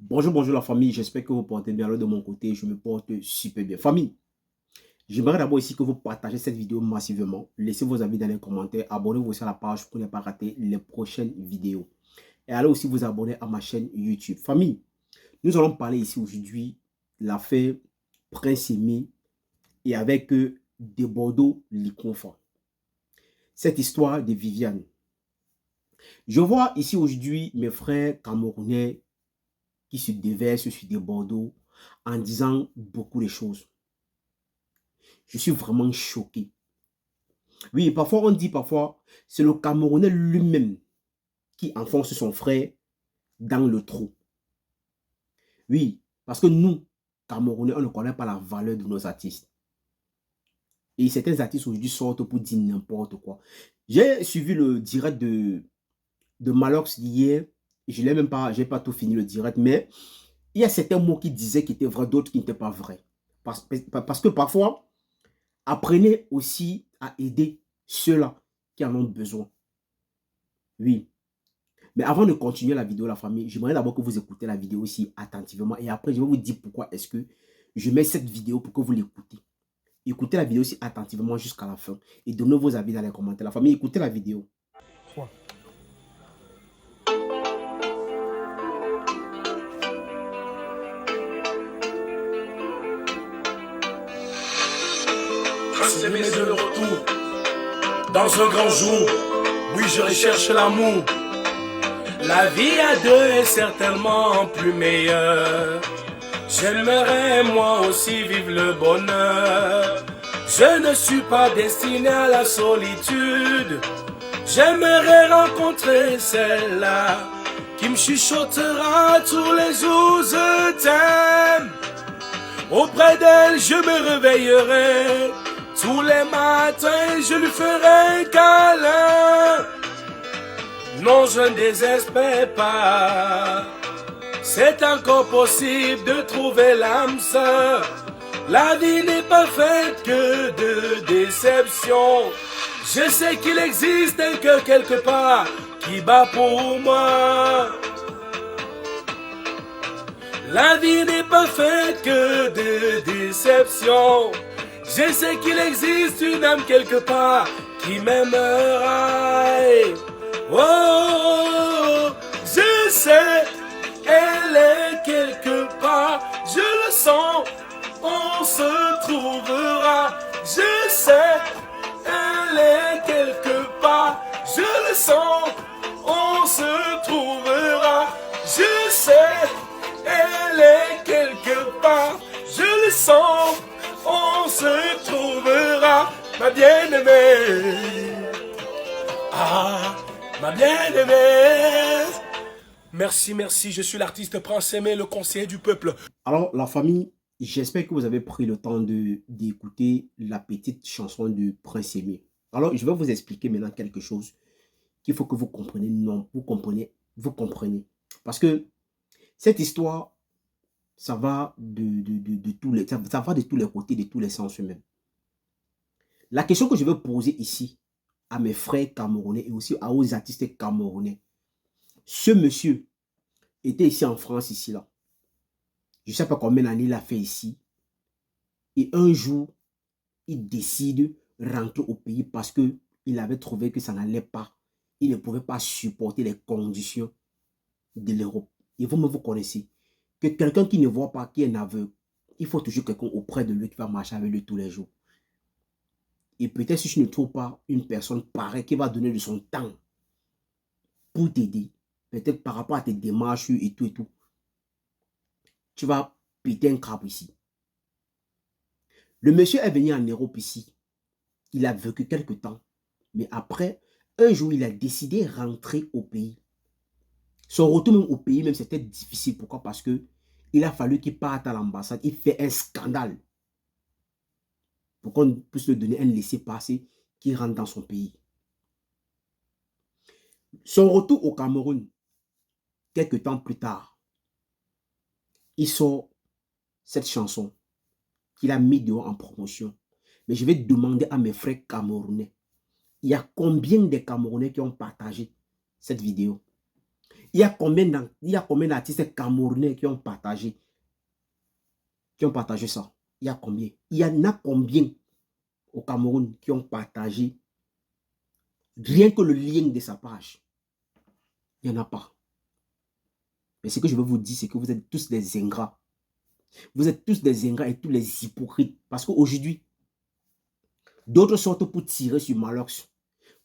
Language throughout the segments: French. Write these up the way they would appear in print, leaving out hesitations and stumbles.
Bonjour la famille, j'espère que vous portez bien. Alors de mon côté, je me porte super bien. Famille, j'aimerais d'abord ici que vous partagez cette vidéo massivement. Laissez vos avis dans les commentaires. Abonnez-vous aussi à la page pour ne pas rater les prochaines vidéos. Et allez aussi vous abonner à ma chaîne YouTube. Famille, nous allons parler ici aujourd'hui de l'affaire Prince Aimé et avec Debordo Likonfa. Cette histoire de Viviane. Je vois ici aujourd'hui mes frères camerounais qui se déversent sur des Bordeaux en disant beaucoup de choses. Je suis vraiment choqué. Oui, parfois on dit c'est le Camerounais lui-même qui enfonce son frère dans le trou. Oui, parce que nous, Camerounais, on ne connaît pas la valeur de nos artistes. Et certains artistes aujourd'hui sortent pour dire n'importe quoi. J'ai suivi le direct de Malox d'hier. Je n'ai même pas, j'ai pas tout fini le direct, mais il y a certains mots qui disaient qu'ils étaient vrais, d'autres qui n'étaient pas vrais. Parce que parfois, apprenez aussi à aider ceux-là qui en ont besoin. Oui. Mais avant de continuer la vidéo, la famille, j'aimerais d'abord que vous écoutez la vidéo aussi attentivement. Et après, je vais vous dire pourquoi est-ce que je mets cette vidéo pour que vous l'écoutez. Écoutez la vidéo aussi attentivement jusqu'à la fin. Et donnez vos avis dans les commentaires. La famille, écoutez la vidéo. Prince Aimé de retour dans un grand jour. Oui, je recherche l'amour. La vie à deux est certainement plus meilleure. J'aimerais moi aussi vivre le bonheur. Je ne suis pas destiné à la solitude. J'aimerais rencontrer celle-là qui me chuchotera tous les jours. Je t'aime. Auprès d'elle, je me réveillerai. Tous les matins, je lui ferai un câlin. Non, je ne désespère pas. C'est encore possible de trouver l'âme sœur. La vie n'est pas faite que de déception. Je sais qu'il existe un cœur quelque part qui bat pour moi. La vie n'est pas faite que de déception. Je sais qu'il existe une âme quelque part qui m'aimera. Oh, je sais, elle est quelque part. Je le sens, on se trouvera. Je sais, elle est quelque part. Je le sens, on se trouvera. Je sais, elle est quelque part. Je le sens, on se trouvera. Ma bien-aimée. Ah, ma bien-aimée. Merci, merci. Je suis l'artiste Prince Aimé, le conseiller du peuple. Alors, la famille, j'espère que vous avez pris le temps d'écouter la petite chanson de Prince Aimé. Alors, je vais vous expliquer maintenant quelque chose qu'il faut que vous compreniez. Non, vous comprenez. Parce que cette histoire, ça va de tous les, ça va de tous les côtés, de tous les sens même. La question que je veux poser ici à mes frères camerounais et aussi aux artistes camerounais. Ce monsieur était ici en France, ici là. Je ne sais pas combien d'années il a fait ici. Et un jour, il décide de rentrer au pays parce qu'il avait trouvé que ça n'allait pas. Il ne pouvait pas supporter les conditions de l'Europe. Et vous-même, vous connaissez que quelqu'un qui ne voit pas, qui est aveugle, il faut toujours quelqu'un auprès de lui qui va marcher avec lui tous les jours. Et peut-être si je ne trouve pas une personne pareille qui va donner de son temps pour t'aider, peut-être par rapport à tes démarches et tout, tu vas péter un câble ici. Le monsieur est venu en Europe ici. Il a vécu quelque temps. Mais après, un jour, il a décidé de rentrer au pays. Son retour même au pays, même c'était difficile. Pourquoi? Parce que il a fallu qu'il parte à l'ambassade. Il fait un scandale. Pour qu'on puisse lui donner un laissez-passer qui rentre dans son pays. Son retour au Cameroun, quelques temps plus tard, il sort cette chanson qu'il a mis dehors en promotion. Mais je vais demander à mes frères camerounais, il y a combien de Camerounais qui ont partagé cette vidéo? Il y a combien d'artistes camerounais qui ont partagé ça? Il y a combien? Il y en a combien au Cameroun qui ont partagé rien que le lien de sa page? Il n'y en a pas. Mais ce que je veux vous dire, c'est que vous êtes tous des ingrats. Vous êtes tous des ingrats et tous les hypocrites. Parce qu'aujourd'hui, d'autres sortent pour tirer sur Malox.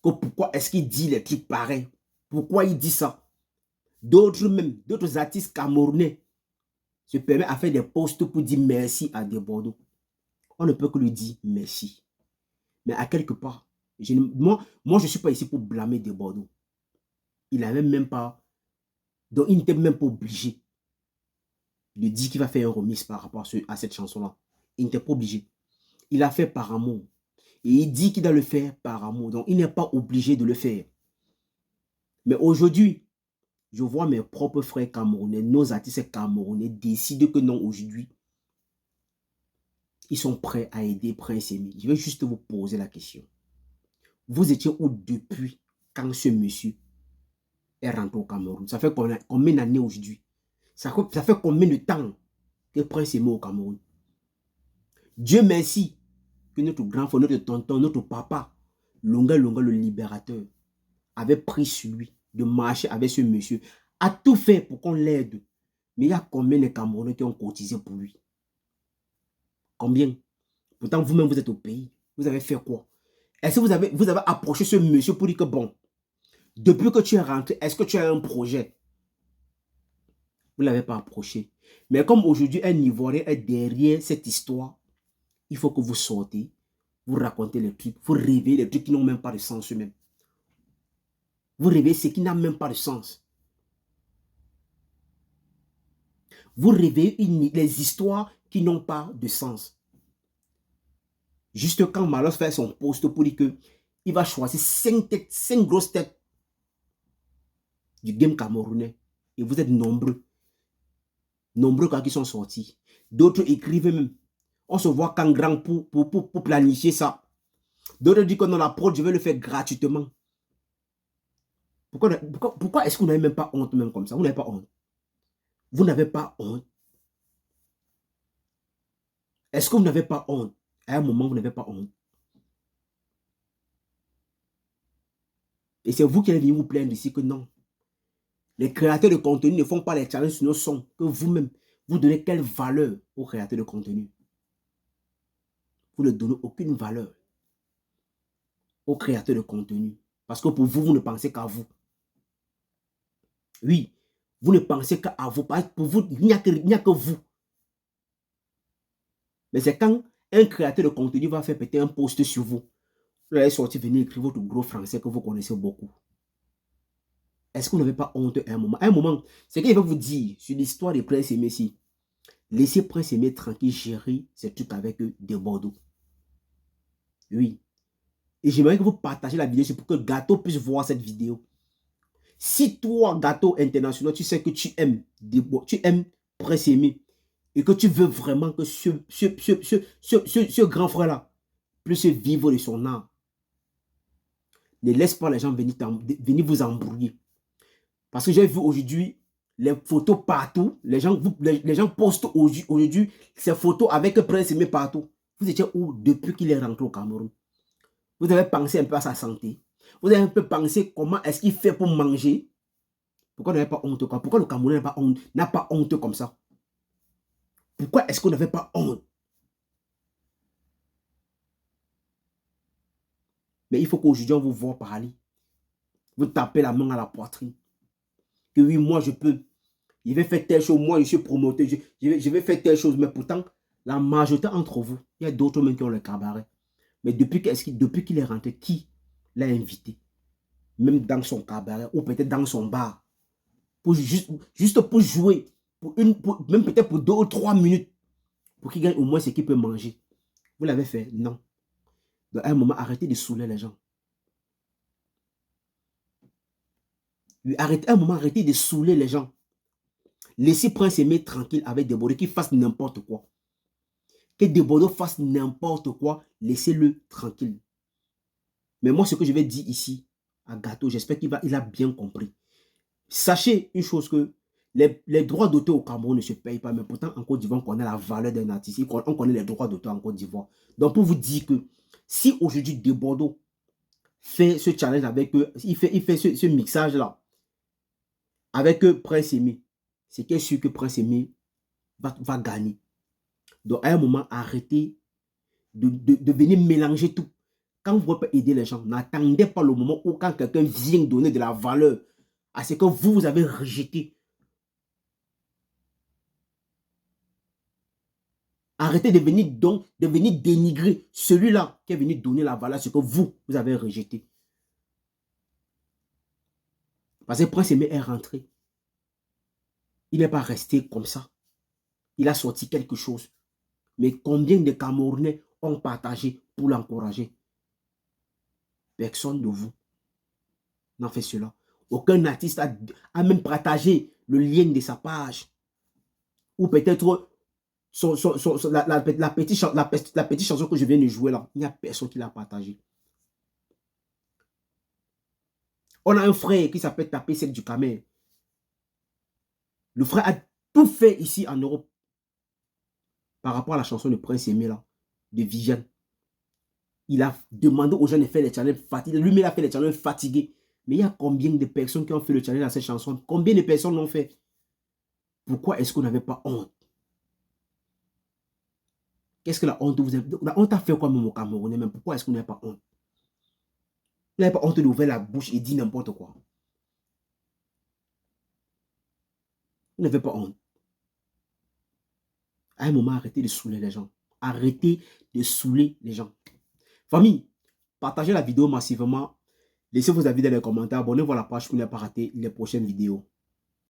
Que pourquoi est-ce qu'il dit les trucs pareils? Pourquoi il dit ça? D'autres artistes camerounais se permettent à faire des posts pour dire merci à Desbordeaux. On ne peut que lui dire merci. Mais à quelque part, moi, je ne suis pas ici pour blâmer Desbordeaux. Il n'avait même pas... Donc, il n'était même pas obligé de dire qu'il va faire un remix par rapport à cette chanson-là. Il n'était pas obligé. Il a fait par amour. Et il dit qu'il doit le faire par amour. Donc, il n'est pas obligé de le faire. Mais aujourd'hui, je vois mes propres frères camerounais, nos artistes camerounais décider que non, aujourd'hui, ils sont prêts à aider Prince Emile. Je vais juste vous poser la question. Vous étiez où depuis quand ce monsieur est rentré au Cameroun? Ça fait combien d'années aujourd'hui? Ça fait combien de temps que Prince Emile est au Cameroun? Dieu merci que notre grand frère, notre tonton, notre papa, Longa le libérateur, avait pris sur lui de marcher avec ce monsieur, a tout fait pour qu'on l'aide. Mais il y a combien de Camerounais qui ont cotisé pour lui? Combien? Pourtant, vous-même, vous êtes au pays. Vous avez fait quoi? Est-ce que vous avez approché ce monsieur pour dire que bon, depuis que tu es rentré, est-ce que tu as un projet? Vous ne l'avez pas approché. Mais comme aujourd'hui, un Ivoirien est derrière cette histoire, il faut que vous sortez, vous racontez les trucs, vous réveillez les trucs qui n'ont même pas de sens eux-mêmes. Vous réveillez ce qui n'a même pas de sens. Vous réveillez les histoires qui n'ont pas de sens. Juste quand Malos fait son post pour dire qu'il va choisir 5 grosses têtes du game camerounais. Et vous êtes nombreux. Nombreux quand ils sont sortis. D'autres écrivent même. On se voit qu'en grand pour planifier ça. D'autres disent que non, la prod, je vais le faire gratuitement. Pourquoi est-ce que vous n'avez même pas honte même comme ça? Vous n'avez pas honte. Vous n'avez pas honte. Est-ce que vous n'avez pas honte? À un moment, vous n'avez pas honte. Et c'est vous qui allez venir vous plaindre ici que non. Les créateurs de contenu ne font pas les challenges sur nos sons. Que vous-même, vous donnez quelle valeur aux créateurs de contenu? Vous ne donnez aucune valeur aux créateurs de contenu. Parce que pour vous, vous ne pensez qu'à vous. Oui, vous ne pensez qu'à vous. Pour vous, il n'y a que vous. Mais c'est quand un créateur de contenu va faire peut-être un post sur vous. Vous allez sortir, venir écrire votre gros français que vous connaissez beaucoup. Est-ce que vous n'avez pas honte à un moment? À un moment, c'est qu'il veut vous dire sur l'histoire de Prince Emile ici. Laissez Prince Emile tranquille gérer ces trucs avec Desbordeaux. Oui. Et j'aimerais que vous partagez la vidéo pour que Gâteau puisse voir cette vidéo. Si toi, Gâteau International, tu sais que tu aimes Prince Emile et que tu veux vraiment que ce grand frère-là puisse vivre de son art, ne laisse pas les gens venir vous embrouiller. Parce que j'ai vu aujourd'hui les photos partout. Les gens postent aujourd'hui ces photos avec Prince Emile partout. Vous étiez où depuis qu'il est rentré au Cameroun? Vous avez pensé un peu à sa santé. Vous avez un peu pensé comment est-ce qu'il fait pour manger. Pourquoi vous n'avez pas honte? Pourquoi le Cameroun n'a pas honte comme ça? Pourquoi est-ce qu'on n'avait pas honte? Mais il faut qu'aujourd'hui on vous voit parler. Vous tapez la main à la poitrine. Que oui, moi je peux. Je vais faire telle chose. Moi je suis promoteur. Je vais faire telle chose. Mais pourtant, la majorité entre vous, il y a d'autres même qui ont le cabaret. Mais depuis qu'il est rentré, qui l'a invité? Même dans son cabaret ou peut-être dans son bar. Juste pour jouer. Même peut-être pour 2 ou 3 minutes. Pour qu'il gagne au moins ce qu'il peut manger. Vous l'avez fait? Non. Donc à un moment, arrêtez de saouler les gens. Arrêtez de saouler les gens. Laissez Prince Emile tranquille avec Desbordeaux qui fasse n'importe quoi. Que Desbordeaux fasse n'importe quoi, laissez-le tranquille. Mais moi, ce que je vais dire ici, à Gâteau, j'espère qu'il a bien compris. Sachez une chose que les droits d'auteur au Cameroun ne se payent pas, mais pourtant en Côte d'Ivoire, on connaît la valeur d'un artiste, on connaît les droits d'auteur en Côte d'Ivoire. Donc pour vous dire que si aujourd'hui De Bordeaux fait ce challenge avec eux, il fait ce mixage-là avec Prince Aimé, c'est qu'il est sûr que Prince Aimé va gagner. Donc à un moment, arrêtez de venir mélanger tout. Quand vous pouvez aider les gens, n'attendez pas le moment où quand quelqu'un vient donner de la valeur à ce que vous avez rejeté. Arrêtez de venir dénigrer celui-là qui est venu donner la valeur à ce que vous avez rejeté. Parce que Prince Aimé est rentré. Il n'est pas resté comme ça. Il a sorti quelque chose. Mais combien de Camerounais ont partagé pour l'encourager? Personne de vous n'a fait cela. Aucun artiste a même partagé le lien de sa page. Ou peut-être la petite chanson que je viens de jouer là. Il n'y a personne qui l'a partagé. On a un frère qui s'appelle Tapé Sec du Camer. Le frère a tout fait ici en Europe par rapport à la chanson de Prince Aimé là, de Viviane. Il a demandé aux gens de faire les challenges fatigués. Lui-même a fait les challenges fatigués. Mais il y a combien de personnes qui ont fait le challenge à cette chanson? Combien de personnes l'ont fait? Pourquoi est-ce qu'on n'avait pas honte? Qu'est-ce que la honte vous a... La honte a fait quoi même au Camerounais? Mais pourquoi est-ce qu'on n'avait pas honte? Vous n'avez pas honte d'ouvrir la bouche et dire n'importe quoi. Vous n'avez pas honte. À un moment, arrêtez de saouler les gens. Arrêtez de saouler les gens. Famille, partagez la vidéo massivement. Laissez vos avis dans les commentaires. Abonnez-vous à la page pour ne pas rater les prochaines vidéos.